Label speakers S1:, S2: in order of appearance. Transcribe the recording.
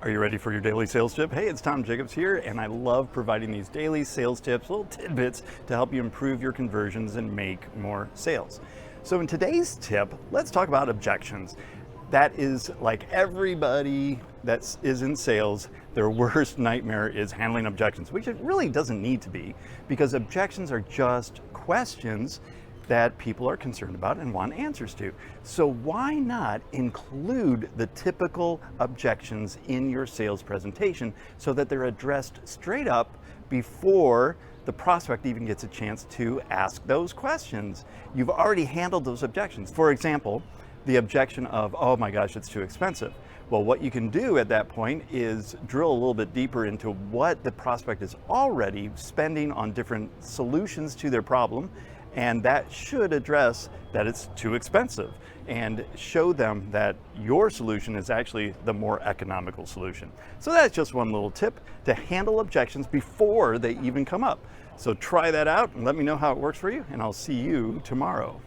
S1: Are you ready for your daily sales tip? Hey, it's Tom Jackobs here, and I love providing these daily sales tips, little tidbits to help you improve your conversions and make more sales. So in today's tip, let's talk about objections. That is, like everybody that is in sales, their worst nightmare is handling objections, which it really doesn't need to be, because objections are just questions that people are concerned about and want answers to. So why not include the typical objections in your sales presentation so that they're addressed straight up before the prospect even gets a chance to ask those questions? You've already handled those objections. For example, the objection of, oh my gosh, it's too expensive. Well, what you can do at that point is drill a little bit deeper into what the prospect is already spending on different solutions to their problem, and that should address that it's too expensive and show them that your solution is actually the more economical solution. So that's just one little tip to handle objections before they even come up. So try that out and let me know how it works for you, and I'll see you tomorrow.